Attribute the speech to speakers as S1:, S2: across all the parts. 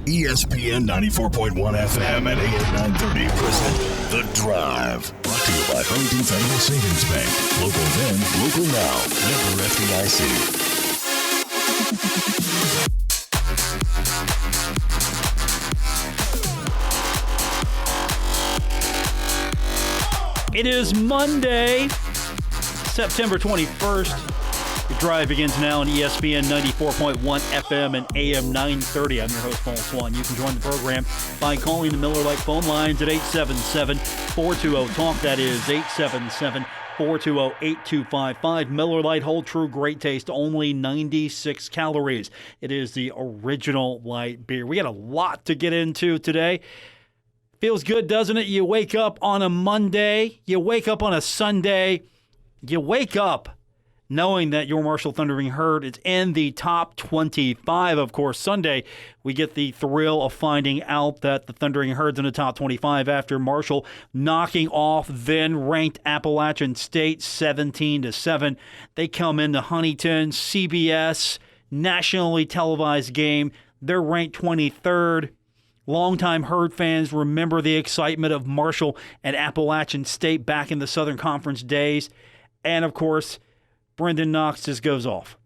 S1: ESPN 94.1 FM and AM 930 present The Drive. Brought to you by Huntington Federal Savings Bank. Local then, local now. Member FDIC.
S2: It is Monday, September 21st. The Drive begins now on ESPN 94.1 FM and AM 930. I'm your host, Paul Swann. You can join the program by calling the Miller Lite phone lines at 877-420-TALK. That is 877-420-8255. Miller Lite, hold true, great taste, only 96 calories. It is the original light beer. We got a lot to get into today. Feels good, doesn't it? You wake up on a Monday, you wake up on a Sunday, you wake up knowing that your Marshall Thundering Herd is in the top 25. Of course, Sunday, we get the thrill of finding out that the Thundering Herd's in the top 25 after Marshall knocking off then-ranked Appalachian State 17-7. They come into Huntington, CBS, nationally televised game. They're ranked 23rd. Longtime Herd fans remember the excitement of Marshall and Appalachian State back in the Southern Conference days. And, of course, Brendan Knox just goes off.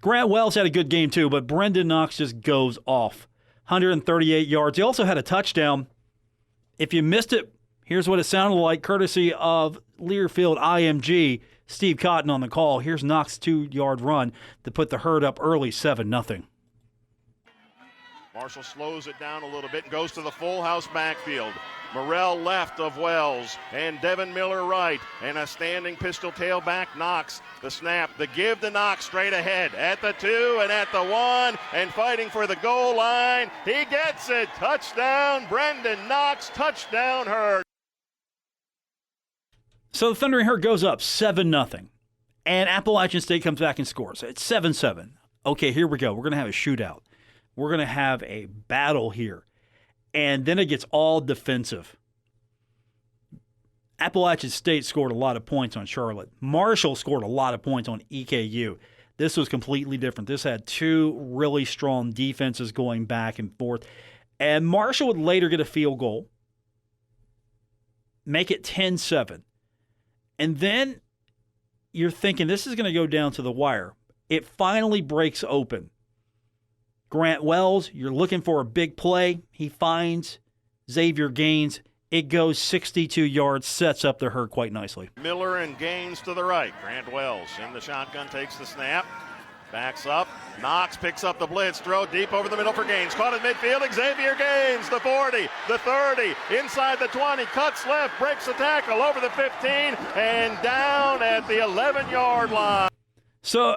S2: Grant Wells had a good game too, but Brendan Knox just goes off. 138 yards. He also had a touchdown. If you missed it, here's what it sounded like, courtesy of Learfield IMG. Steve Cotton on the call. Here's Knox's 2-yard run to put the Herd up early, 7-0.
S3: Marshall slows it down a little bit and goes to the full house backfield. Morrell left of Wells and Devin Miller right, and a standing pistol tailback Knox. The snap, the give to Knox straight ahead at the 2 and at the 1 and fighting for the goal line. He gets it. Touchdown, Brendan Knox. Touchdown, Herd.
S2: So the Thundering Herd goes up 7-0, and Appalachian State comes back and scores. It's 7-7. Okay, here we go. We're going to have a shootout. We're going to have a battle here. And then it gets all defensive. Appalachian State scored a lot of points on Charlotte. Marshall scored a lot of points on EKU. This was completely different. This had two really strong defenses going back and forth. And Marshall would later get a field goal, make it 10-7. And then you're thinking this is going to go down to the wire. It finally breaks open. Grant Wells, you're looking for a big play. He finds Xavier Gaines. It goes 62 yards, sets up the Herd quite nicely.
S3: Miller and Gaines to the right. Grant Wells in the shotgun, takes the snap, backs up. Knox picks up the blitz, throw deep over the middle for Gaines. Caught in midfield, Xavier Gaines, the 40, the 30, inside the 20, cuts left, breaks the tackle over the 15, and down at the 11-yard line.
S2: So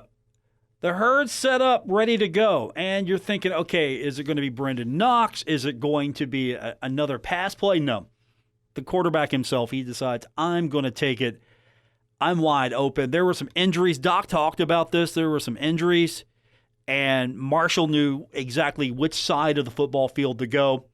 S2: the Herd's set up, ready to go, and you're thinking, okay, is it going to be Brendan Knox? Is it going to be another pass play? No. The quarterback himself, he decides, I'm going to take it. I'm wide open. There were some injuries. Doc talked about this. There were some injuries, and Marshall knew exactly which side of the football field to go.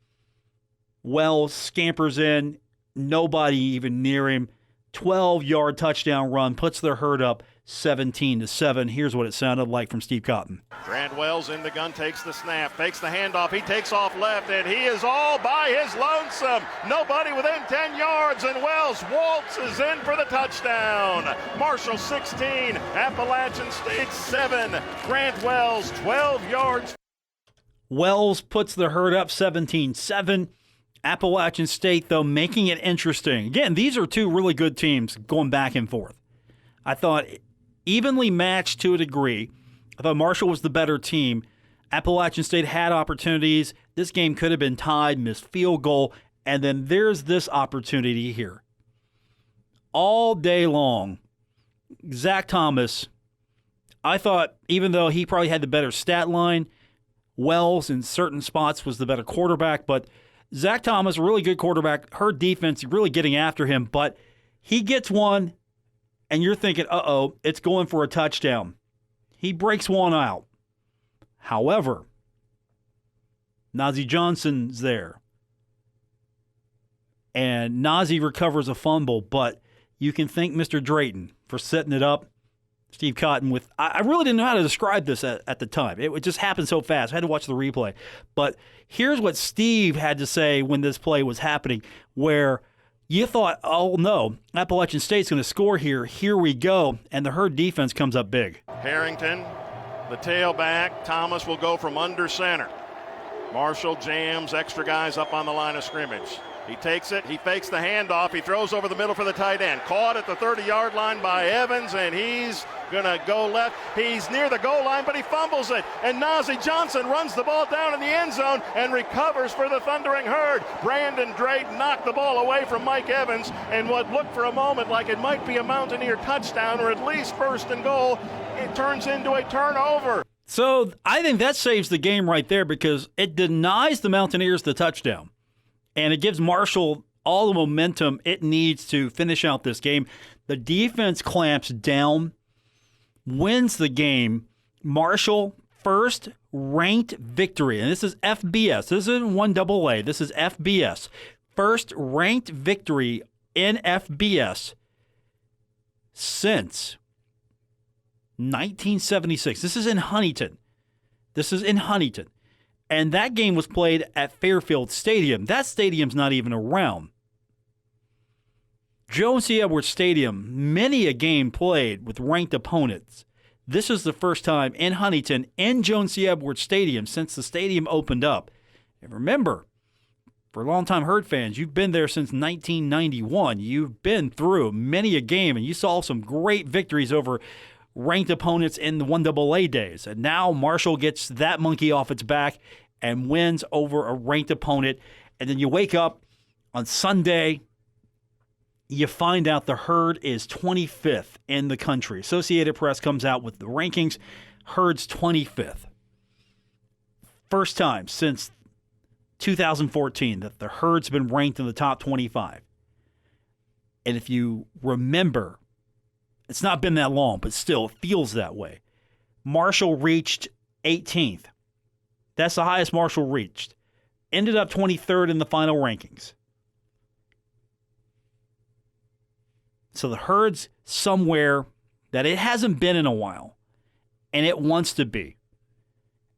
S2: Wells scampers in, nobody even near him. 12-yard touchdown run, puts their Herd up 17-7. Here's what it sounded like from Steve Cotton.
S3: Grant Wells in the gun, takes the snap, fakes the handoff. He takes off left, and he is all by his lonesome. Nobody within 10 yards, and Wells waltzes in for the touchdown. Marshall 16, Appalachian State 7. Grant Wells 12 yards.
S2: Wells puts the Herd up 17-7. Appalachian State, though, making it interesting. Again, these are two really good teams going back and forth. I thought evenly matched to a degree. I thought Marshall was the better team. Appalachian State had opportunities. This game could have been tied, missed field goal, and then there's this opportunity here. All day long, Zach Thomas, I thought even though he probably had the better stat line, Wells in certain spots was the better quarterback, but Zach Thomas, a really good quarterback. Her defense really getting after him, but he gets one, and you're thinking, uh-oh, it's going for a touchdown. He breaks one out. However, Nazeeh Johnson's there, and Nazeeh recovers a fumble, but you can thank Mr. Drayton for setting it up. Steve Cotton with – I really didn't know how to describe this at the time. It just happened so fast. I had to watch the replay. But here's what Steve had to say when this play was happening, where you thought, oh, no, Appalachian State's going to score here. Here we go. And the Herd defense comes up big.
S3: Harrington, the tailback. Thomas will go from under center. Marshall jams extra guys up on the line of scrimmage. He takes it. He fakes the handoff. He throws over the middle for the tight end. Caught at the 30-yard line by Evans, and he's going to go left. He's near the goal line, but he fumbles it. And Nazeeh Johnson runs the ball down in the end zone and recovers for the Thundering Herd. Brandon Drayton knocked the ball away from Mike Evans, and what looked for a moment like it might be a Mountaineer touchdown or at least first and goal, it turns into a turnover.
S2: So I think that saves the game right there because it denies the Mountaineers the touchdown. And it gives Marshall all the momentum it needs to finish out this game. The defense clamps down, wins the game. Marshall, first ranked victory. And this is FBS. This isn't 1AA. This is FBS. First ranked victory in FBS since 1976. This is in Huntington. And that game was played at Fairfield Stadium. That stadium's not even around. Jones C. Edwards Stadium, many a game played with ranked opponents. This is the first time in Huntington, in Jones C. Edwards Stadium, since the stadium opened up. And remember, for longtime Herd fans, you've been there since 1991. You've been through many a game, and you saw some great victories over ranked opponents in the 1AA days. And now Marshall gets that monkey off its back and wins over a ranked opponent. And then you wake up on Sunday, you find out the Herd is 25th in the country. Associated Press comes out with the rankings. Herd's 25th. First time since 2014 that the Herd's been ranked in the top 25. And if you remember, it's not been that long, but still it feels that way. Marshall reached 18th. That's the highest Marshall reached. Ended up 23rd in the final rankings. So the Herd's somewhere that it hasn't been in a while, and it wants to be.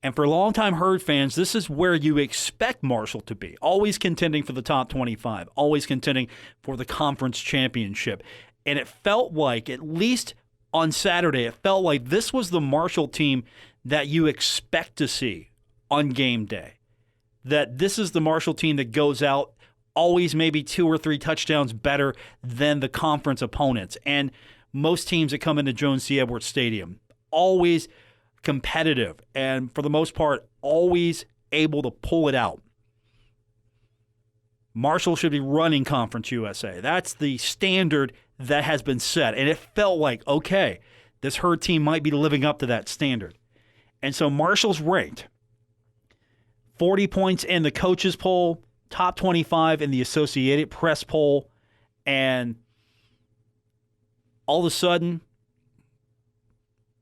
S2: And for longtime Herd fans, this is where you expect Marshall to be. Always contending for the top 25. Always contending for the conference championship. And it felt like, at least on Saturday, it felt like this was the Marshall team that you expect to see on game day. That this is the Marshall team that goes out always maybe 2 or 3 touchdowns better than the conference opponents. And most teams that come into Jones C. Edwards Stadium, always competitive and, for the most part, always able to pull it out. Marshall should be running Conference USA. That's the standard that has been set. And it felt like, okay, this Herd team might be living up to that standard. And so Marshall's ranked 40 points in the coaches poll, top 25 in the Associated Press poll, and all of a sudden,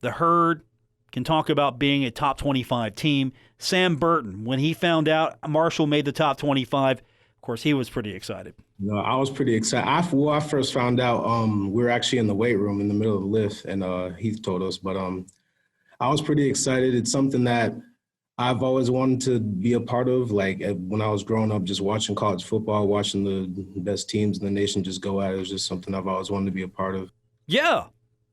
S2: the Herd can talk about being a top 25 team. Sam Burton, when he found out Marshall made the top 25, of course, he was pretty excited.
S4: No, I was pretty excited. I first found out, we were actually in the weight room in the middle of the lift, and Heath told us. But I was pretty excited. It's something that I've always wanted to be a part of. Like when I was growing up, just watching college football, watching the best teams in the nation just go at it, was just something I've always wanted to be a part of.
S2: Yeah,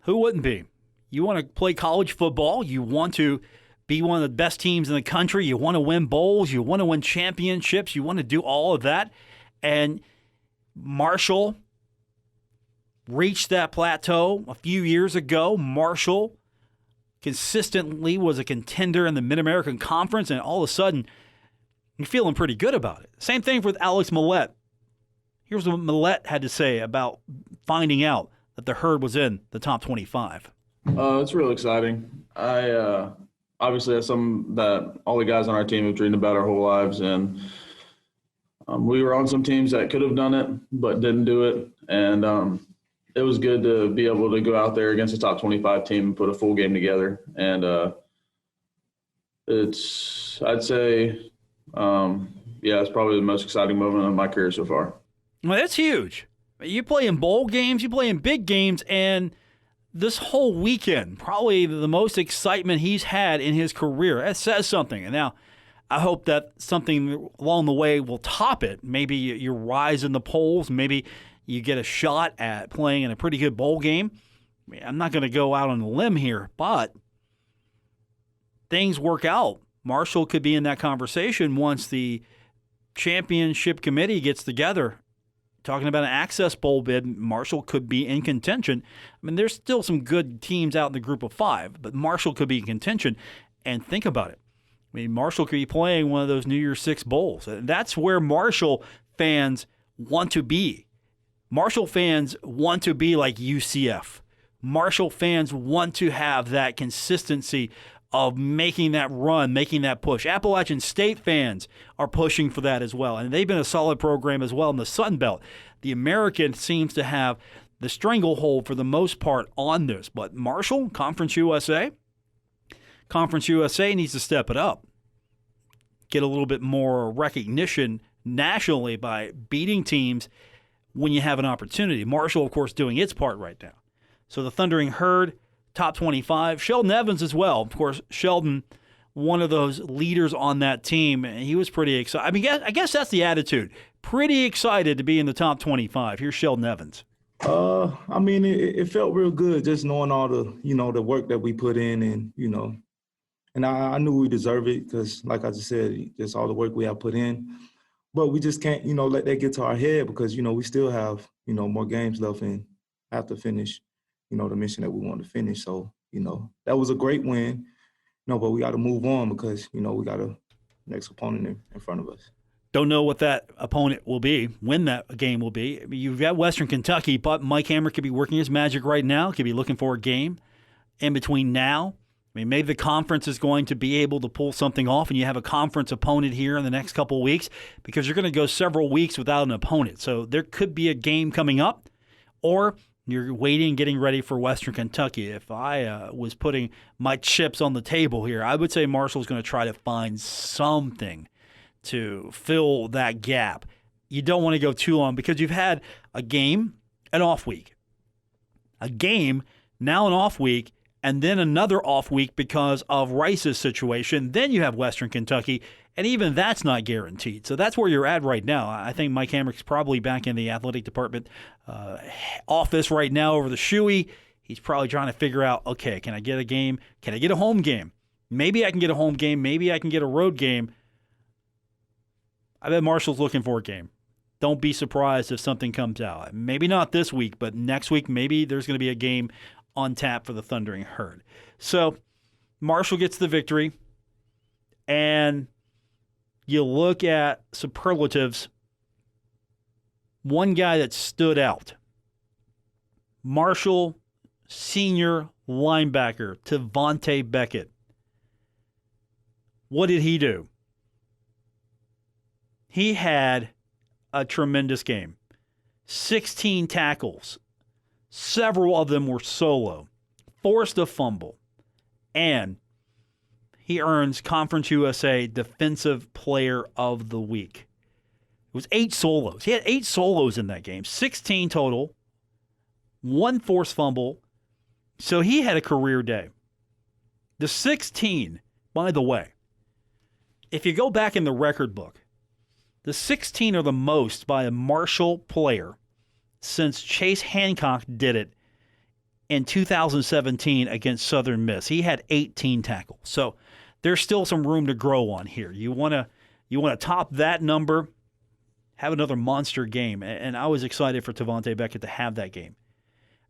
S2: who wouldn't be? You want to play college football. You want to be one of the best teams in the country. You want to win bowls. You want to win championships. You want to do all of that. And Marshall reached that plateau a few years ago. Marshall consistently was a contender in the Mid-American Conference, and all of a sudden, you're feeling pretty good about it. Same thing with Alex Millett. Here's what Millett had to say about finding out that the Herd was in the top 25.
S5: It's real exciting. Obviously, that's something that all the guys on our team have dreamed about our whole lives, and we were on some teams that could have done it but didn't do it, and it was good to be able to go out there against a top 25 team and put a full game together. And I'd say, it's probably the most exciting moment of my career so far.
S2: Well, that's huge. You play in bowl games, you play in big games, and this whole weekend, probably the most excitement he's had in his career. That says something. And now I hope that something along the way will top it. Maybe you rise in the polls. Maybe you get a shot at playing in a pretty good bowl game. I mean, I'm not going to go out on a limb here, but things work out. Marshall could be in that conversation once the championship committee gets together. Talking about an Access Bowl bid, Marshall could be in contention. I mean, there's still some good teams out in the group of 5, but Marshall could be in contention. And think about it. I mean, Marshall could be playing one of those New Year's Six bowls. That's where Marshall fans want to be. Marshall fans want to be like UCF. Marshall fans want to have that consistency of making that run, making that push. Appalachian State fans are pushing for that as well, and they've been a solid program as well in the Sun Belt. The American seems to have the stranglehold for the most part on this, but Marshall, Conference USA needs to step it up, get a little bit more recognition nationally by beating teams when you have an opportunity. Marshall, of course, doing its part right now. So the Thundering Herd, top 25. Sheldon Evans as well. Of course, Sheldon, one of those leaders on that team, and he was pretty excited. I mean, I guess that's the attitude. Pretty excited to be in the top 25. Here's Sheldon Evans.
S6: I mean, it felt real good just knowing all the, the work that we put in and, and I knew we deserve it because, like I just said, just all the work we have put in. But we just can't, let that get to our head because, we still have, more games left and have to finish, the mission that we want to finish. So, that was a great win, but we got to move on because, we got a next opponent in front of us.
S2: Don't know what that opponent will be, when that game will be. I mean, you've got Western Kentucky, but Mike Hammer could be working his magic right now, could be looking for a game in between now. I mean, maybe the conference is going to be able to pull something off, and you have a conference opponent here in the next couple of weeks because you're going to go several weeks without an opponent. So there could be a game coming up, or you're waiting, getting ready for Western Kentucky. If I was putting my chips on the table here, I would say Marshall's going to try to find something to fill that gap. You don't want to go too long because you've had a game, an off week. A game, now an off week, and then another off week because of Rice's situation. Then you have Western Kentucky, and even that's not guaranteed. So that's where you're at right now. I think Mike Hamrick's probably back in the athletic department office right now over the shoey. He's probably trying to figure out, okay, can I get a game? Can I get a home game? Maybe I can get a home game. Maybe I can get a road game. I bet Marshall's looking for a game. Don't be surprised if something comes out. Maybe not this week, but next week maybe there's going to be a game on tap for the Thundering Herd. So Marshall gets the victory, and you look at superlatives. One guy that stood out, Marshall senior linebacker Tavante Beckett. What did he do? He had a tremendous game. 16 tackles. Several of them were solo. Forced a fumble. And he earns Conference USA Defensive Player of the Week. It was 8 solos. He had 8 solos in that game. 16 total. 1 forced fumble. So he had a career day. The 16, by the way, if you go back in the record book, the 16 are the most by a Marshall player since Chase Hancock did it in 2017 against Southern Miss. He had 18 tackles. So there's still some room to grow on here. You want to top that number, have another monster game. And I was excited for Tavante Beckett to have that game.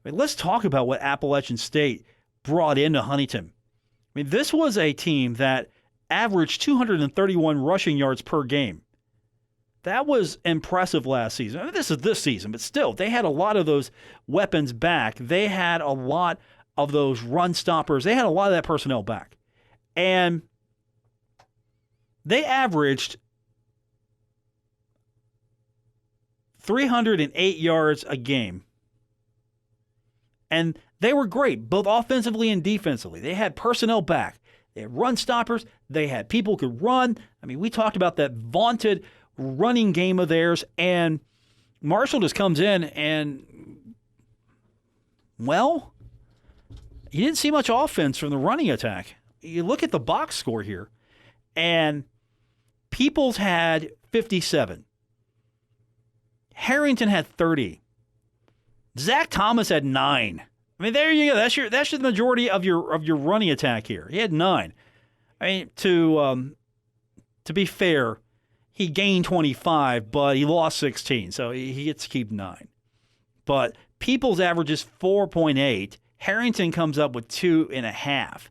S2: I mean, let's talk about what Appalachian State brought into Huntington. I mean, this was a team that averaged 231 rushing yards per game. That was impressive last season. I mean, this is this season, but still, they had a lot of those weapons back. They had a lot of those run stoppers. They had a lot of that personnel back. And they averaged 308 yards a game. And they were great, both offensively and defensively. They had personnel back. They had run stoppers. They had people who could run. I mean, we talked about that vaunted running game of theirs, and Marshall just comes in and, well, you didn't see much offense from the running attack. You look at the box score here, and Peoples had 57. Harrington had 30. Zach Thomas had 9. I mean, there you go. That's the majority of your running attack here. He had 9. I mean, to be fair, he gained 25, but he lost 16, so he gets to keep 9. But Peoples averages 4.8. Harrington comes up with 2.5.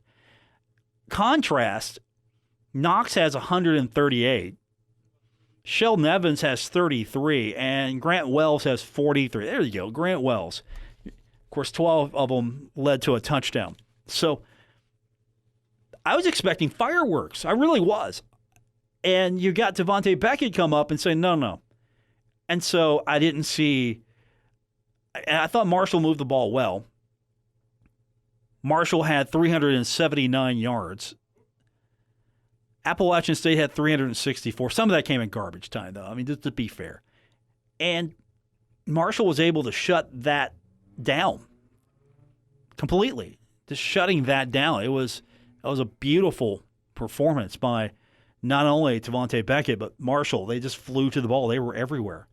S2: Contrast, Knox has 138. Sheldon Evans has 33, and Grant Wells has 43. There you go, Grant Wells. Of course, 12 of them led to a touchdown. So I was expecting fireworks. I really was. And you got Tavante Beckett come up and say, no. And so I didn't see – and I thought Marshall moved the ball well. Marshall had 379 yards. Appalachian State had 364. Some of that came in garbage time, though. I mean, just to be fair. And Marshall was able to shut that down completely. Just shutting that down. It was a beautiful performance by not only Tavante Beckett, but Marshall. They just flew to the ball. They were everywhere.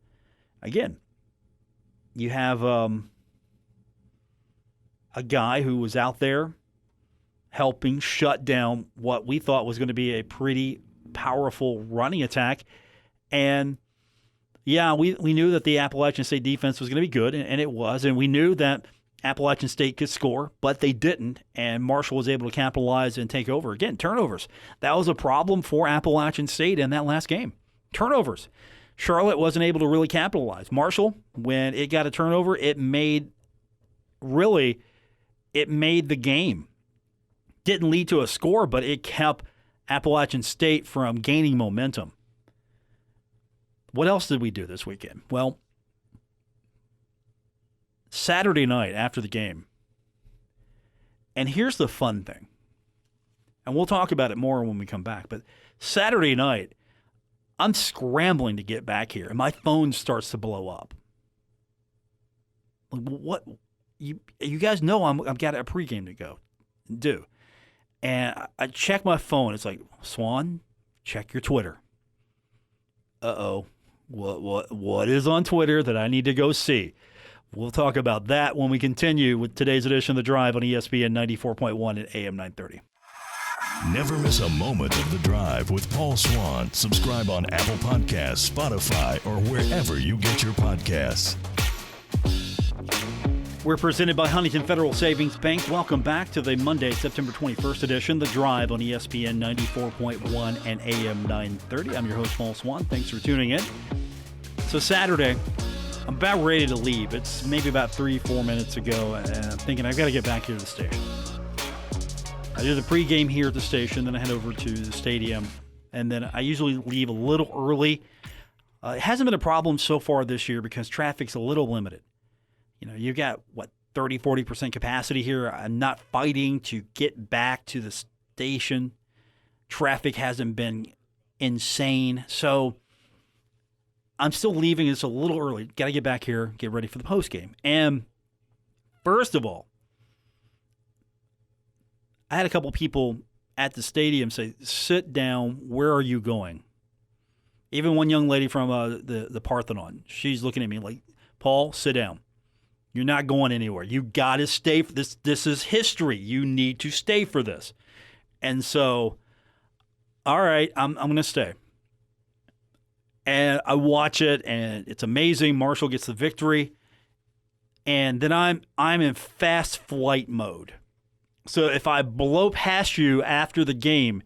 S2: Again, you have a guy who was out there helping shut down what we thought was going to be a pretty powerful running attack. And, yeah, we knew that the Appalachian State defense was going to be good, and it was. And we knew that Appalachian State could score, but they didn't. And Marshall was able to capitalize and take over. Again, turnovers. That was a problem for Appalachian State in that last game. Turnovers. Charlotte wasn't able to really capitalize. Marshall, when it got a turnover, it made the game. Didn't lead to a score, but it kept Appalachian State from gaining momentum. What else did we do this weekend? Well, Saturday night after the game, and here's the fun thing, and we'll talk about it more when we come back, but Saturday night, I'm scrambling to get back here, and my phone starts to blow up. What? You guys know I've got a pregame to go do. And I check my phone. It's like, Swann, check your Twitter. Uh-oh. What is on Twitter that I need to go see? We'll talk about that when we continue with today's edition of The Drive on ESPN 94.1 at AM 930.
S1: Never miss a moment of The Drive with Paul Swann. Subscribe on Apple Podcasts, Spotify, or wherever you get your podcasts.
S2: We're presented by Huntington Federal Savings Bank. Welcome back to the Monday, September 21st edition, The Drive on ESPN 94.1 and AM 930. I'm your host, Paul Swann. Thanks for tuning in. So Saturday, I'm about ready to leave. It's maybe about 3-4 minutes ago, and I'm thinking I've got to get back here to the station. I do the pregame here at the station, then I head over to the stadium, and then I usually leave a little early. It hasn't been a problem so far this year because traffic's a little limited. You know, you've got, 30-40% capacity here. I'm not fighting to get back to the station. Traffic hasn't been insane. So I'm still leaving. It's a little early. Got to get back here, get ready for the postgame. And first of all, I had a couple people at the stadium say, sit down. Where are you going? Even one young lady from the Parthenon, she's looking at me like, Paul, sit down. You're not going anywhere. You got to stay for this. This is history. You need to stay for this. And so, all right, I'm going to stay. And I watch it, and it's amazing. Marshall gets the victory. And then I'm in fast flight mode. So if I blow past you after the game,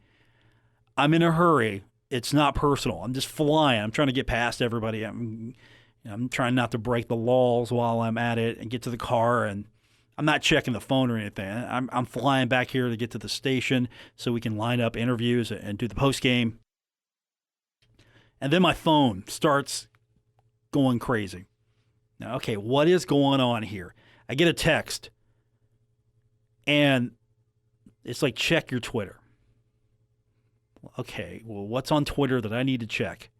S2: I'm in a hurry. It's not personal. I'm just flying. I'm trying to get past everybody. I'm trying not to break the laws while I'm at it and get to the car, and I'm not checking the phone or anything. I'm flying back here to get to the station so we can line up interviews and do the post game. And then my phone starts going crazy. Now, okay, what is going on here? I get a text, and it's like, check your Twitter. Okay, well, what's on Twitter that I need to check?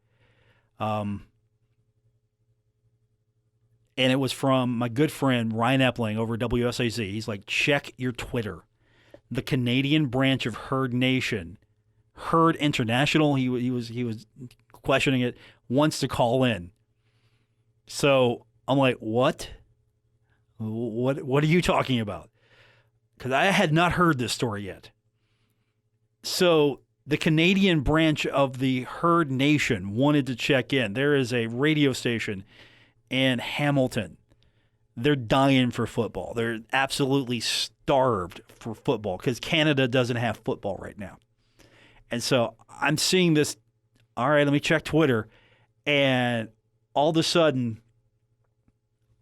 S2: And it was from my good friend Ryan Epling over at WSAZ. He's like, check your Twitter. The Canadian branch of Herd Nation, Herd International, he was questioning it, wants to call in. So I'm like, what? What are you talking about? Because I had not heard this story yet. So the Canadian branch of the Herd Nation wanted to check in. There is a radio station in Hamilton. They're dying for football. They're absolutely starved for football because Canada doesn't have football right now. And so I'm seeing this. All right, let me check Twitter. And all of a sudden,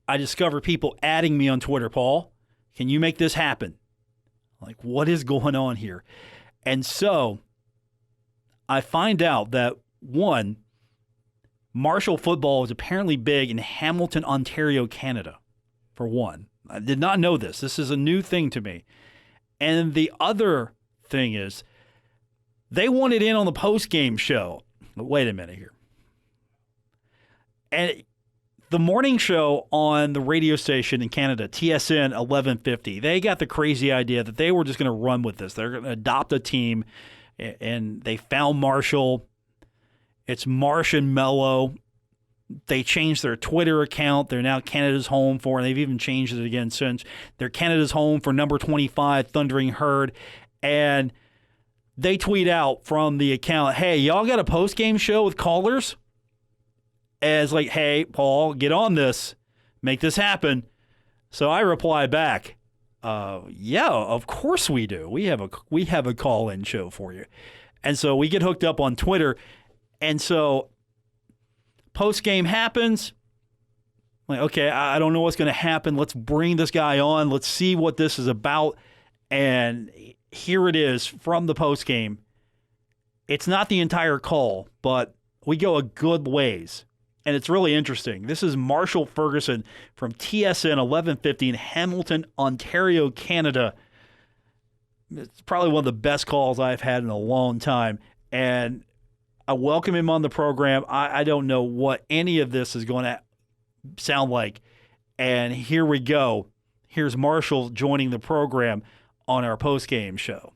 S2: I discover people adding me on Twitter. Paul, can you make this happen? Like, what is going on here? And so I find out that, one, Marshall football is apparently big in Hamilton, Ontario, Canada, for one. I did not know this. This is a new thing to me. And the other thing is they wanted in on the post-game show. But wait a minute here. And the morning show on the radio station in Canada, TSN 1150, they got the crazy idea that they were just going to run with this. They're going to adopt a team, and they found Marshall. It's Marsh and Mello. They changed their Twitter account. They're now Canada's home for, and they've even changed it again since. They're Canada's home for number 25, Thundering Herd. And they tweet out from the account, hey, y'all got a post-game show with callers? As like, hey, Paul, get on this. Make this happen. So I reply back, yeah, of course we do. We have a call-in show for you. And so we get hooked up on Twitter. And so post-game happens. Like, okay, I don't know what's going to happen. Let's bring this guy on. Let's see what this is about. And here it is from the post-game. It's not the entire call, but we go a good ways. And it's really interesting. This is Marshall Ferguson from TSN 1150 in Hamilton, Ontario, Canada. It's probably one of the best calls I've had in a long time. And I welcome him on the program. I don't know what any of this is going to sound like. And here we go. Here's Marshall joining the program on our post-game show.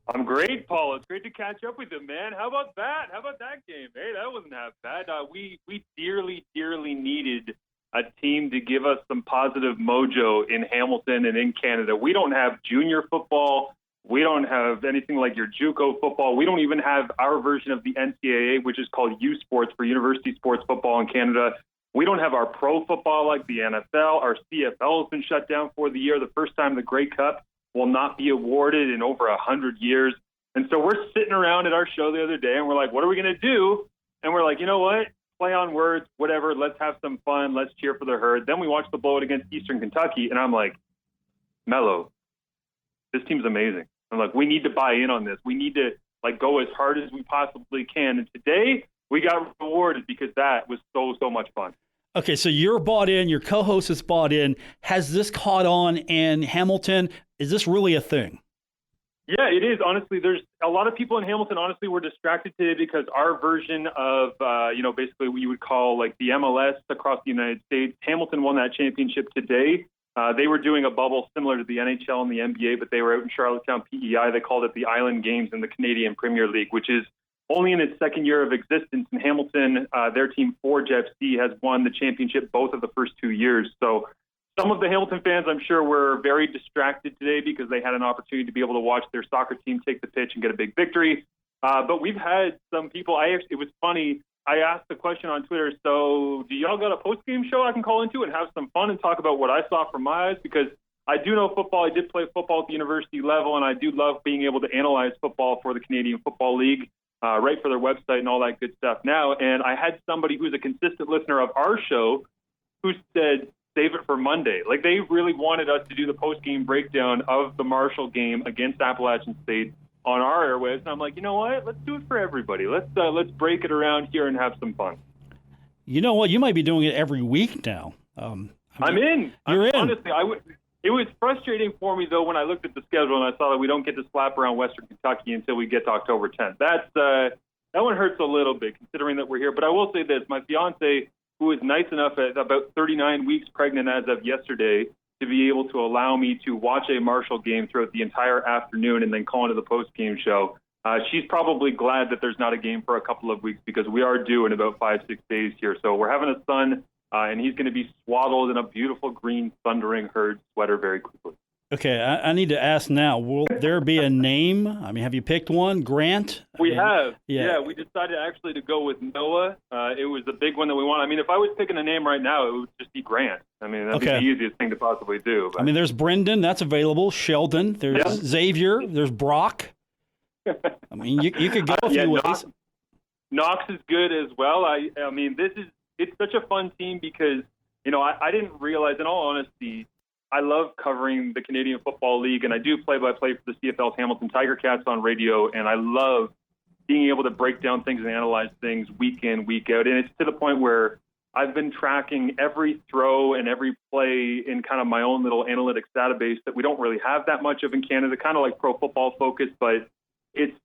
S7: I'm great, Paul. It's great to catch up with you, man. How about that? How about that game? Hey, that wasn't half bad. We dearly, dearly needed a team to give us some positive mojo in Hamilton and in Canada. We don't have junior football. We don't have anything like your JUCO football. We don't even have our version of the NCAA, which is called U Sports for University Sports Football in Canada. We don't have our pro football like the NFL. Our CFL has been shut down for the year. The first time the Grey Cup will not be awarded in over 100 years. And so we're sitting around at our show the other day, and we're like, what are we going to do? And we're like, you know what? Play on words, whatever. Let's have some fun. Let's cheer for the Herd. Then we watched the blowout against Eastern Kentucky, and I'm like, Mello, this team's amazing. I'm like, we need to buy in on this. We need to go as hard as we possibly can. And today we got rewarded because that was so much fun.
S2: Okay, so you're bought in, your co-host is bought in. Has this caught on in Hamilton? Is this really a thing?
S7: Yeah, it is. Honestly, there's a lot of people in Hamilton, honestly, were distracted today because our version of, basically what you would call like the MLS across the United States, Hamilton won that championship today. They were doing a bubble similar to the NHL and the NBA, but they were out in Charlottetown, PEI. They called it the Island Games in the Canadian Premier League, which is only in its second year of existence. In Hamilton, their team, Forge FC, has won the championship both of the first 2 years. So some of the Hamilton fans, I'm sure, were very distracted today because they had an opportunity to be able to watch their soccer team take the pitch and get a big victory. But we've had some people, it was funny, I asked the question on Twitter, so do y'all got a post-game show I can call into and have some fun and talk about what I saw from my eyes? Because I do know football. I did play football at the university level, and I do love being able to analyze football for the Canadian Football League, write for their website and all that good stuff now. And I had somebody who's a consistent listener of our show who said, save it for Monday. Like, they really wanted us to do the post-game breakdown of the Marshall game against Appalachian State on our airwaves. And I'm like, you know what? Let's do it for everybody. Let's break it around here and have some fun.
S2: You know what? You might be doing it every week now.
S7: I'm in.
S2: You're in.
S7: Honestly, it was frustrating for me, though, when I looked at the schedule and I saw that we don't get to slap around Western Kentucky until we get to October 10th. That one hurts a little bit, considering that we're here. But I will say this. My fiance, who is nice enough at about 39 weeks pregnant as of yesterday to be able to allow me to watch a Marshall game throughout the entire afternoon and then call into the post-game show. She's probably glad that there's not a game for a couple of weeks because we are due in about 5-6 days here. So we're having a son, and he's going to be swaddled in a beautiful green Thundering Herd sweater very quickly.
S2: Okay, I need to ask now, will there be a name? I mean, have you picked one? Grant?
S7: We have.
S2: Yeah,
S7: we decided actually to go with Noah. It was the big one that we wanted. I mean, if I was picking a name right now, it would just be Grant. I mean, that'd be the easiest thing to possibly do. But.
S2: I mean, there's Brendan. That's available. Sheldon. There's Xavier. There's Brock. I mean, you could go a few ways.
S7: Knox is good as well. I mean, it's such a fun team because, I didn't realize, in all honesty, I love covering the Canadian Football League, and I do play-by-play for the CFL's Hamilton Tiger Cats on radio, and I love being able to break down things and analyze things week in, week out. And it's to the point where I've been tracking every throw and every play in kind of my own little analytics database that we don't really have that much of in Canada, kind of like Pro Football Focus, but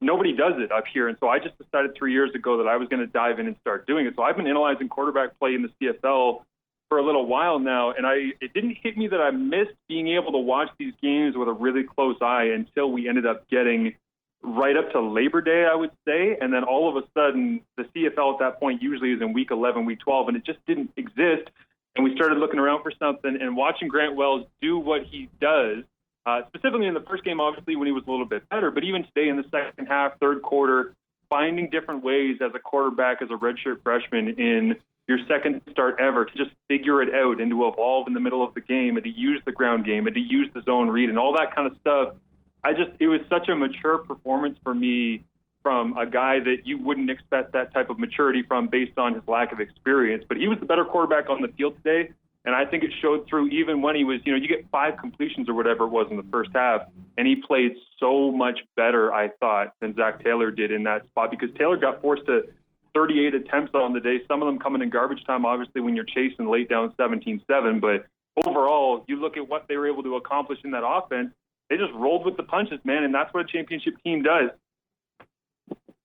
S7: nobody does it up here. And so I just decided 3 years ago that I was going to dive in and start doing it. So I've been analyzing quarterback play in the CFL for a little while now, and it didn't hit me that I missed being able to watch these games with a really close eye until we ended up getting right up to Labor Day, I would say, and then all of a sudden the CFL at that point usually is in week 11, week 12, and it just didn't exist, and we started looking around for something, and watching Grant Wells do what he does, specifically in the first game, obviously, when he was a little bit better, but even today in the second half, third quarter, finding different ways as a quarterback, as a redshirt freshman in your second start ever to just figure it out and to evolve in the middle of the game and to use the ground game and to use the zone read and all that kind of stuff. It was such a mature performance for me from a guy that you wouldn't expect that type of maturity from based on his lack of experience. But he was the better quarterback on the field today. And I think it showed through even when he was, you get 5 completions or whatever it was in the first half. And he played so much better, I thought, than Zach Taylor did in that spot because Taylor got forced to 38 attempts on the day, some of them coming in garbage time, obviously, when you're chasing late down 17-7. But overall, you look at what they were able to accomplish in that offense, they just rolled with the punches, man, and that's what a championship team does.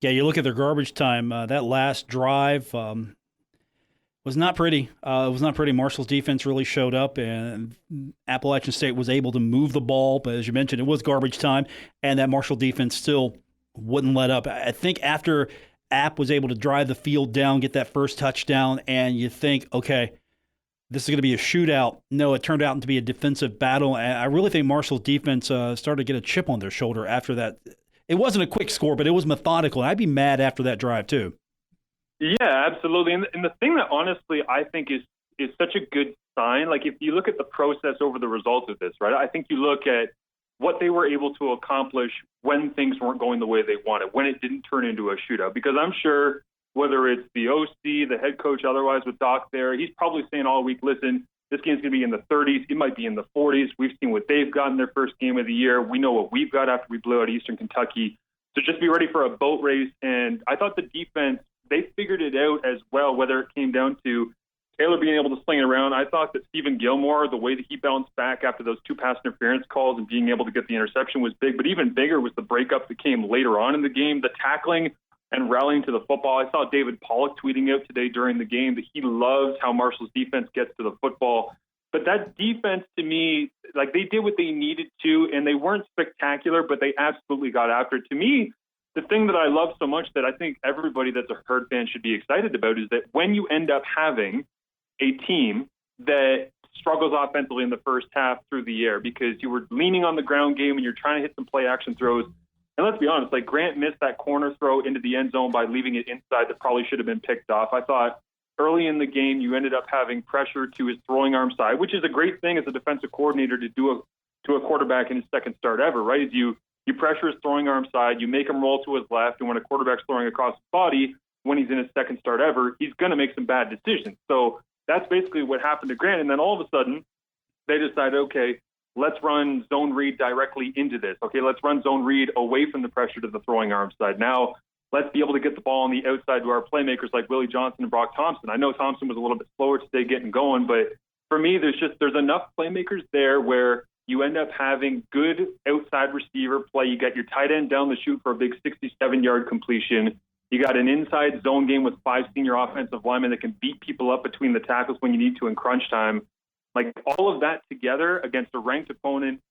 S2: Yeah, you look at their garbage time. That last drive was not pretty. It was not pretty. Marshall's defense really showed up, and Appalachian State was able to move the ball. But as you mentioned, it was garbage time, and that Marshall defense still wouldn't let up. I think after App was able to drive the field down, get that first touchdown, and you think, okay, this is going to be a shootout. No, it turned out to be a defensive battle. And I really think Marshall's defense started to get a chip on their shoulder after that. It wasn't a quick score, but it was methodical. I'd be mad after that drive too.
S7: Yeah, absolutely. And the thing that honestly I think is such a good sign, like if you look at the process over the results of this, right? I think you look at what they were able to accomplish when things weren't going the way they wanted, when it didn't turn into a shootout. Because I'm sure whether it's the OC, the head coach, otherwise with Doc there, he's probably saying all week, listen, this game's going to be in the 30s. It might be in the 40s. We've seen what they've got in their first game of the year. We know what we've got after we blew out Eastern Kentucky. So just be ready for a boat race. And I thought the defense, they figured it out as well, whether it came down to Taylor being able to sling it around. I thought that Stephen Gilmore, the way that he bounced back after those 2 pass interference calls and being able to get the interception was big. But even bigger was the breakup that came later on in the game, the tackling and rallying to the football. I saw David Pollock tweeting out today during the game that he loves how Marshall's defense gets to the football. But that defense, to me, like they did what they needed to, and they weren't spectacular, but they absolutely got after it. To me, the thing that I love so much that I think everybody that's a Herd fan should be excited about is that when you end up having a team that struggles offensively in the first half through the air because you were leaning on the ground game and you're trying to hit some play action throws. And let's be honest, like Grant missed that corner throw into the end zone by leaving it inside that probably should have been picked off. I thought early in the game you ended up having pressure to his throwing arm side, which is a great thing as a defensive coordinator to do to a quarterback in his second start ever, right? Is you pressure his throwing arm side, you make him roll to his left, and when a quarterback's throwing across his body, when he's in his second start ever, he's going to make some bad decisions. So that's basically what happened to Grant. And then all of a sudden, they decided, okay, let's run zone read directly into this. Okay, let's run zone read away from the pressure to the throwing arm side. Now, let's be able to get the ball on the outside to our playmakers like Willie Johnson and Brock Thompson. I know Thompson was a little bit slower today getting going, but for me, there's enough playmakers there where you end up having good outside receiver play. You got your tight end down the chute for a big 67-yard completion. You got an inside zone game with 5 senior offensive linemen that can beat people up between the tackles when you need to in crunch time. Like, all of that together against a ranked opponent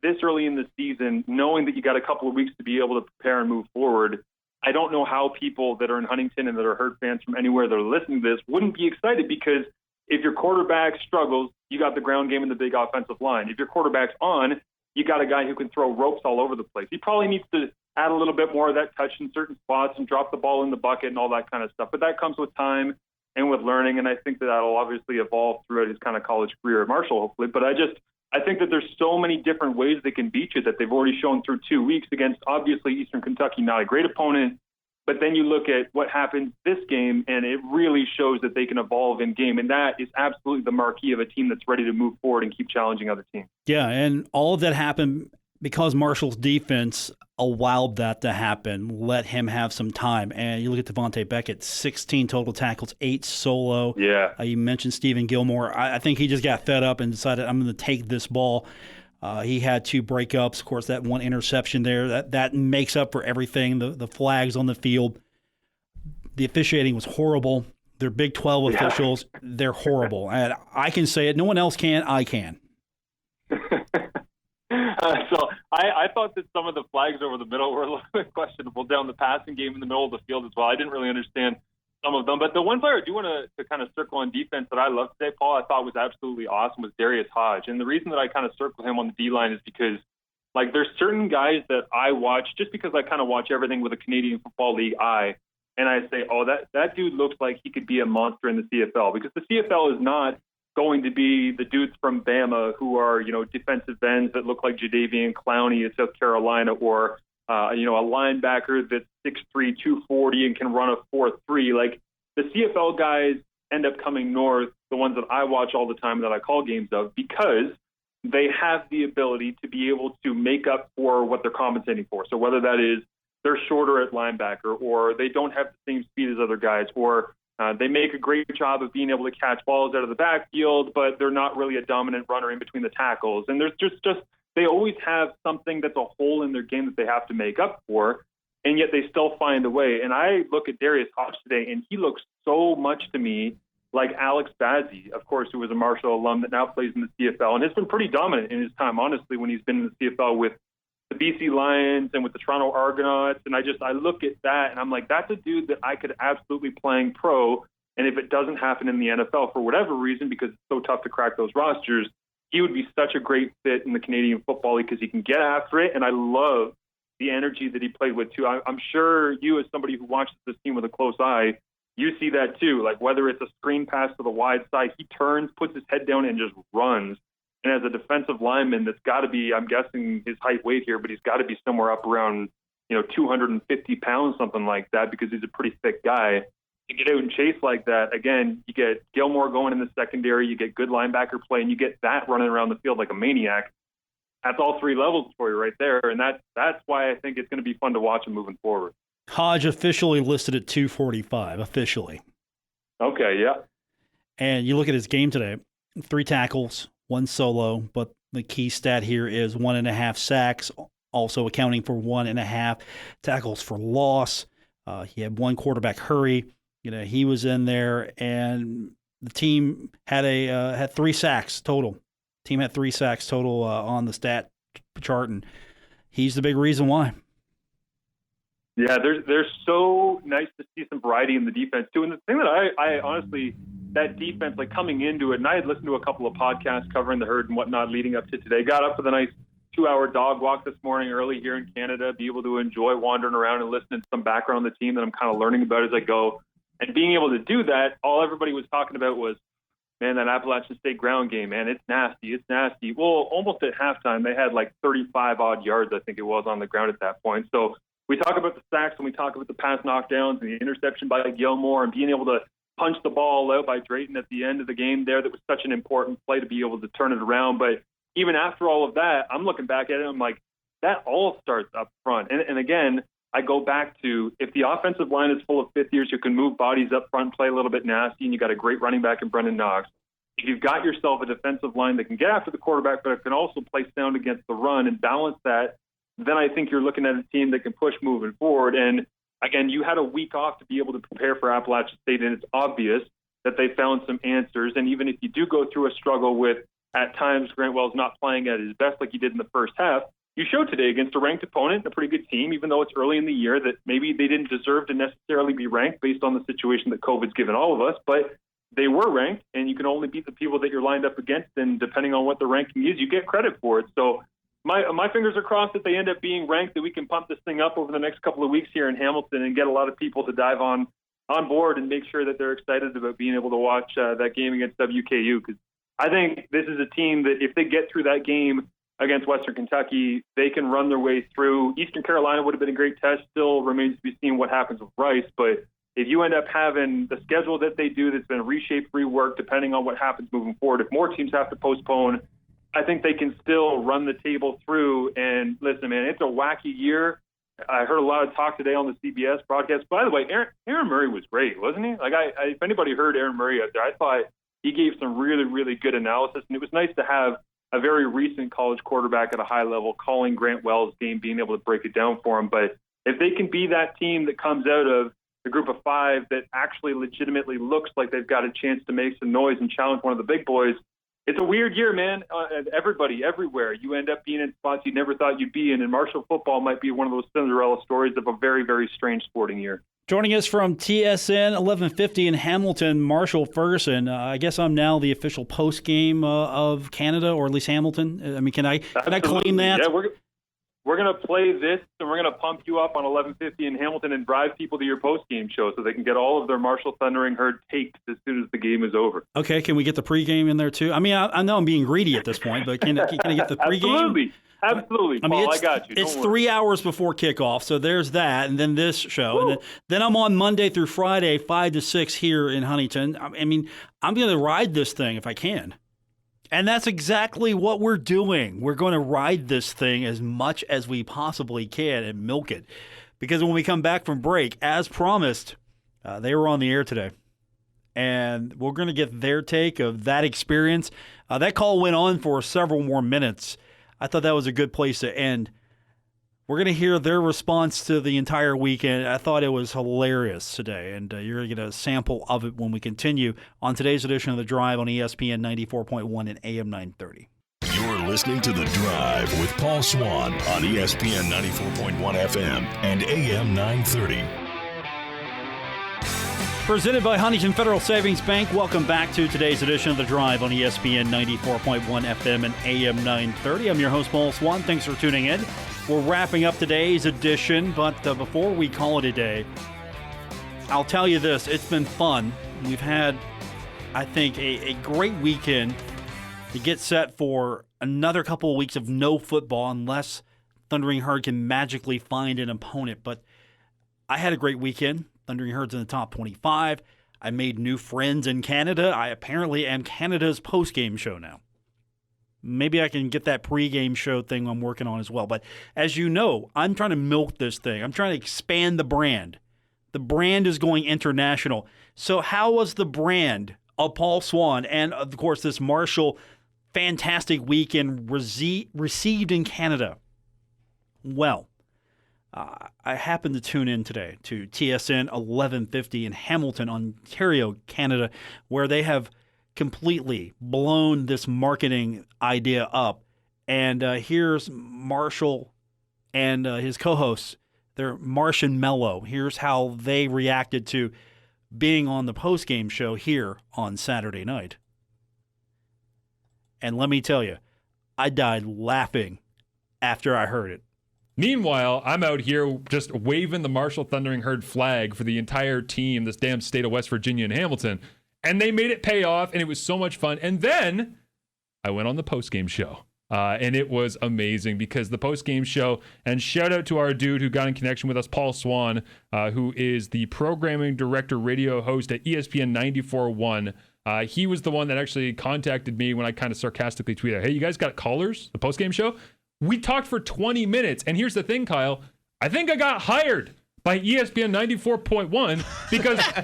S7: this early in the season, knowing that you got a couple of weeks to be able to prepare and move forward, I don't know how people that are in Huntington and that are Herd fans from anywhere that are listening to this wouldn't be excited, because if your quarterback struggles, you got the ground game and the big offensive line. If your quarterback's on, you got a guy who can throw ropes all over the place. He probably needs to add a little bit more of that touch in certain spots and drop the ball in the bucket and all that kind of stuff. But that comes with time and with learning, and I think that that'll obviously evolve throughout his kind of college career at Marshall, hopefully. But I think that there's so many different ways they can beat you that they've already shown through 2 weeks against, obviously, Eastern Kentucky, not a great opponent. But then you look at what happened this game, and it really shows that they can evolve in game. And that is absolutely the marquee of a team that's ready to move forward and keep challenging other teams.
S2: Yeah, and all of that happened because Marshall's defense allowed that to happen, let him have some time. And you look at Tavante Beckett, 16 total tackles, 8 solo.
S7: Yeah.
S2: You mentioned Stephen Gilmore. I think he just got fed up and decided, I'm going to take this ball. He had 2 breakups, of course, that 1 interception there. That makes up for everything. The flags on the field. The officiating was horrible. They're Big 12 officials. They're horrible. And I can say it. No one else can. I can.
S7: So I thought that some of the flags over the middle were a little bit questionable down the passing game in the middle of the field as well. I didn't really understand some of them. But the one player I do want to kind of circle on defense that I love today, Paul, I thought was absolutely awesome, was Darius Hodge. And the reason that I kind of circle him on the D-line is because, like, there's certain guys that I watch just because I kind of watch everything with a Canadian Football League eye. And I say, oh, that dude looks like he could be a monster in the CFL, because the CFL is not going to be the dudes from Bama who are, defensive ends that look like Jadeveon Clowney at South Carolina, or, a linebacker that's 6'3", 240 and can run a 4.3. Like, the CFL guys end up coming north, the ones that I watch all the time that I call games of, because they have the ability to be able to make up for what they're compensating for. So whether that is they're shorter at linebacker, or they don't have the same speed as other guys, or they make a great job of being able to catch balls out of the backfield, but they're not really a dominant runner in between the tackles. And there's just they always have something that's a hole in their game that they have to make up for, and yet they still find a way. And I look at Darius Hodge today, and he looks so much to me like Alex Bazzi, of course, who was a Marshall alum that now plays in the CFL and has been pretty dominant in his time, honestly, when he's been in the CFL with the BC Lions and with the Toronto Argonauts. And I look at that and I'm like, that's a dude that I could absolutely playing pro. And if it doesn't happen in the NFL for whatever reason, because it's so tough to crack those rosters, he would be such a great fit in the Canadian Football League because he can get after it. And I love the energy that he played with too. I'm sure you, as somebody who watches this team with a close eye, you see that too. Like, whether it's a screen pass to the wide side, he turns, puts his head down and just runs. And as a defensive lineman, that's got to be, I'm guessing his height, weight here, but he's got to be somewhere up around, 250 pounds, something like that, because he's a pretty thick guy. To get out and chase like that, again, you get Gilmore going in the secondary, you get good linebacker play, and you get that running around the field like a maniac. That's all 3 levels for you right there, and that's why I think it's going to be fun to watch him moving forward.
S2: Hodge officially listed at 245, officially.
S7: Okay, yeah.
S2: And you look at his game today, 3 tackles, 1 solo, but the key stat here is 1.5 sacks, also accounting for 1.5 tackles for loss. He had 1 quarterback hurry. He was in there, and the team had 3 sacks total. Team had 3 sacks total on the stat chart, and he's the big reason why.
S7: Yeah, there's so nice to see some variety in the defense too. And the thing that I honestly, that defense, like, coming into it, and I had listened to a couple of podcasts covering the Herd and whatnot leading up to today. Got up for the nice 2-hour dog walk this morning early here in Canada, be able to enjoy wandering around and listening to some background on the team that I'm kind of learning about as I go. And being able to do that, all everybody was talking about was, man, that Appalachian State ground game, man, it's nasty. Well, almost at halftime, they had like 35-odd yards, I think it was, on the ground at that point. So we talk about the sacks and we talk about the pass knockdowns and the interception by Gilmore and being able to punch the ball out by Drayton at the end of the game there. That was such an important play to be able to turn it around. But even after all of that, I'm looking back at it, I'm like, that all starts up front. And again, I go back to, if the offensive line is full of fifth-years who can move bodies up front, play a little bit nasty, and you got a great running back in Brendan Knox, if you've got yourself a defensive line that can get after the quarterback, but it can also play sound against the run and balance that, then I think you're looking at a team that can push moving forward. And again, you had a week off to be able to prepare for Appalachian State, and it's obvious that they found some answers. And even if you do go through a struggle with, at times, Grant Wells not playing at his best like he did in the first half, you showed today against a ranked opponent, a pretty good team, even though it's early in the year, that maybe they didn't deserve to necessarily be ranked based on the situation that COVID's given all of us, but they were ranked, and you can only beat the people that you're lined up against, and depending on what the ranking is, you get credit for it. So my fingers are crossed that they end up being ranked, that we can pump this thing up over the next couple of weeks here in Hamilton and get a lot of people to dive on board and make sure that they're excited about being able to watch that game against WKU, because I think this is a team that if they get through that game against Western Kentucky, they can run their way through. Eastern Carolina would have been a great test. Still remains to be seen what happens with Rice. But if you end up having the schedule that they do that's been reshaped, reworked, depending on what happens moving forward, if more teams have to postpone, I think they can still run the table through. And listen, man, it's a wacky year. I heard a lot of talk today on the CBS broadcast. By the way, Aaron Murray was great, wasn't he? Like, if anybody heard Aaron Murray out there, I thought he gave some really, really good analysis. And it was nice to have a very recent college quarterback at a high level calling Grant Wells' game, being able to break it down for him. But if they can be that team that comes out of the group of five that actually legitimately looks like they've got a chance to make some noise and challenge one of the big boys, it's a weird year, man. Everybody, everywhere. You end up being in spots you never thought you'd be in, and Marshall football might be one of those Cinderella stories of a very, very strange sporting year.
S2: Joining us from TSN 1150 in Hamilton, Marshall Ferguson. I guess I'm now the official post game of Canada, or at least Hamilton. I mean, can I claim that?
S7: Yeah, we're going to play this, and we're going to pump you up on 1150 in Hamilton and drive people to your post game show so they can get all of their Marshall Thundering Herd takes as soon as the game is over.
S2: Okay, can we get the pregame in there too? I mean, I know I'm being greedy at this point, but can I get the pregame?
S7: Absolutely, Paul. I got you.
S2: It's 3 hours before kickoff, so there's that, and then this show,
S7: Woo.
S2: and then I'm on Monday through Friday, 5 to 6 here in Huntington. I mean, I'm going to ride this thing if I can, and that's exactly what we're doing. We're going to ride this thing as much as we possibly can and milk it, because when we come back from break, as promised, they were on the air today, and we're going to get their take of that experience. That call went on for several more minutes. I thought that was a good place to end. We're going to hear their response to the entire weekend. I thought it was hilarious today, and you're going to get a sample of it when we continue on today's edition of The Drive on ESPN 94.1 and AM 930.
S1: You're listening to The Drive with Paul Swann on ESPN 94.1 FM and AM 930.
S2: Presented by Huntington Federal Savings Bank. Welcome back to today's edition of The Drive on ESPN 94.1 FM and AM 930. I'm your host, Paul Swann. Thanks for tuning in. We're wrapping up today's edition, but before we call it a day, I'll tell you this. It's been fun. We've had, I think, a great weekend to get set for another couple of weeks of no football unless Thundering Herd can magically find an opponent. But I had a great weekend. Thundering Herd's in the top 25. I made new friends in Canada. I apparently am Canada's post-game show now. Maybe I can get that pre-game show thing I'm working on as well. But as you know, I'm trying to milk this thing. I'm trying to expand the brand. The brand is going international. So how was the brand of Paul Swann and, of course, this Marshall fantastic weekend received in Canada? Well, I happened to tune in today to TSN 1150 in Hamilton, Ontario, Canada, where they have completely blown this marketing idea up. And here's Marshall and his co-hosts. They're Marsh and Mello. Here's how they reacted to being on the postgame show here on Saturday night. And let me tell you, I died laughing after I heard it.
S8: Meanwhile, I'm out here just waving the Marshall Thundering Herd flag for the entire team, this damn state of West Virginia and Hamilton, and they made it pay off, and it was so much fun. And then I went on the postgame show, and it was amazing because the postgame show, and shout out to our dude who got in connection with us, Paul Swann, who is the programming director, radio host at ESPN 94.1. He was the one that actually contacted me when I kind of sarcastically tweeted, "Hey, you guys got callers? The postgame show?" We talked for 20 minutes, and here's the thing, Kyle. I think I got hired by ESPN 94.1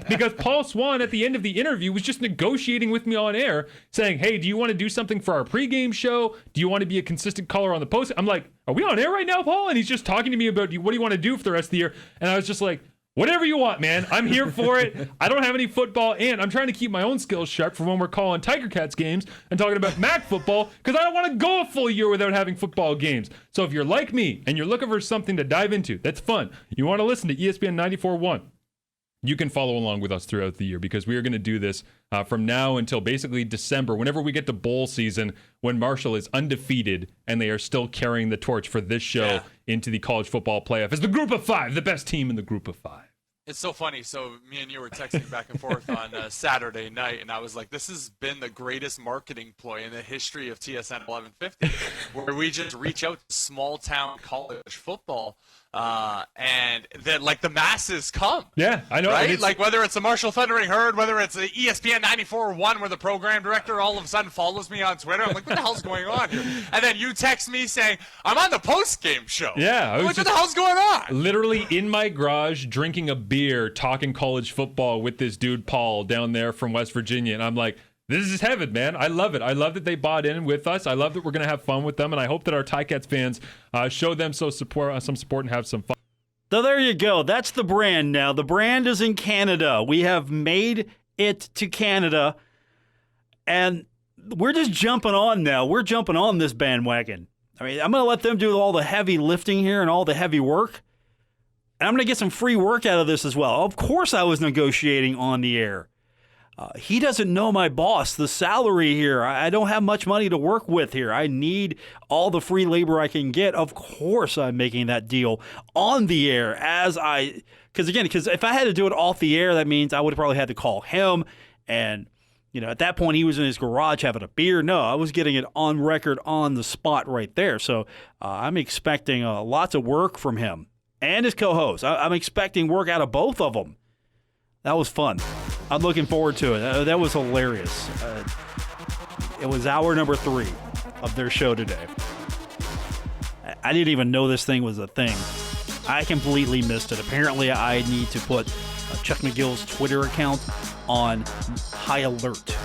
S8: because Paul Swann at the end of the interview was just negotiating with me on air, saying, "Hey, do you want to do something for our pregame show? Do you want to be a consistent caller on the post?" I'm like, "Are we on air right now, Paul?" And he's just talking to me about what do you want to do for the rest of the year? And I was just like, Whatever you want, man. I'm here for it. I don't have any football, and I'm trying to keep my own skills sharp for when we're calling Tiger Cats games and talking about MAC football, because I don't want to go a full year without having football games. So if you're like me and you're looking for something to dive into, that's fun. You want to listen to ESPN 94.1. You can follow along with us throughout the year, because we are going to do this from now until basically December, whenever we get to bowl season, when Marshall is undefeated and they are still carrying the torch for this show into the college football playoff as the group of 5, the best team in the group of 5.
S9: It's so funny. So me and you were texting back and forth on Saturday night, and I was like, this has been the greatest marketing ploy in the history of TSN 1150, where we just reach out to small town college football, and then like the masses come.
S8: Yeah, I know.
S9: Right? Like whether it's the Marshall Thundering Herd, whether it's the ESPN 94.1, where the program director all of a sudden follows me on Twitter. I'm like, what the hell's going on here? And then you text me saying, I'm on the post-game show.
S8: Yeah.
S9: I'm like, what the hell's going on?
S8: Literally in my garage, drinking a beer, talking college football with this dude, Paul, down there from West Virginia. And I'm like, this is heaven, man. I love it. I love that they bought in with us. I love that we're going to have fun with them. And I hope that our Ticats fans show them some support and have some fun.
S2: So there you go. That's the brand now. The brand is in Canada. We have made it to Canada. And we're just jumping on now. We're jumping on this bandwagon. I mean, I'm going to let them do all the heavy lifting here and all the heavy work. And I'm going to get some free work out of this as well. Of course I was negotiating on the air. He doesn't know my boss, the salary here. I don't have much money to work with here. I need all the free labor I can get. Of course I'm making that deal on the air because if I had to do it off the air, that means I would have probably had to call him. And, at that point he was in his garage having a beer. No, I was getting it on record on the spot right there. So I'm expecting lots of work from him and his co-host. I'm expecting work out of both of them. That was fun. I'm looking forward to it. That was hilarious. It was hour number 3 of their show today. I didn't even know this thing was a thing. I completely missed it. Apparently, I need to put Chuck McGill's Twitter account on high alert.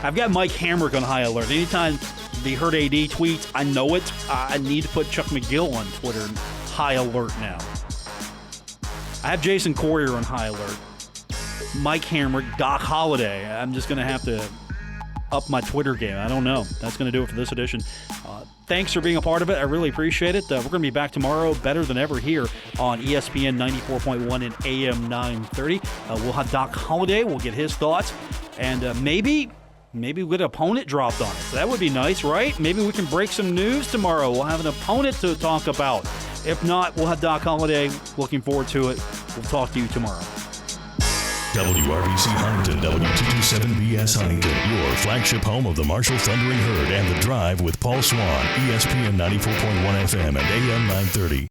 S2: I've got Mike Hamrick on high alert. Anytime the Herd AD tweets, I know it. I need to put Chuck McGill on Twitter high alert now. I have Jason Corrier on high alert. Mike Hamrick, Doc Holliday. I'm just going to have to up my Twitter game. I don't know. That's going to do it for this edition. Thanks for being a part of it. I really appreciate it. We're going to be back tomorrow better than ever here on ESPN 94.1 and AM 930. We'll have Doc Holliday. We'll get his thoughts. And maybe we'll get an opponent dropped on it. So that would be nice, right? Maybe we can break some news tomorrow. We'll have an opponent to talk about. If not, we'll have Doc Holliday. Looking forward to it. We'll talk to you tomorrow.
S1: WRBC Huntington, W227BS Huntington, your flagship home of the Marshall Thundering Herd and The Drive with Paul Swann, ESPN 94.1 FM and AM 930.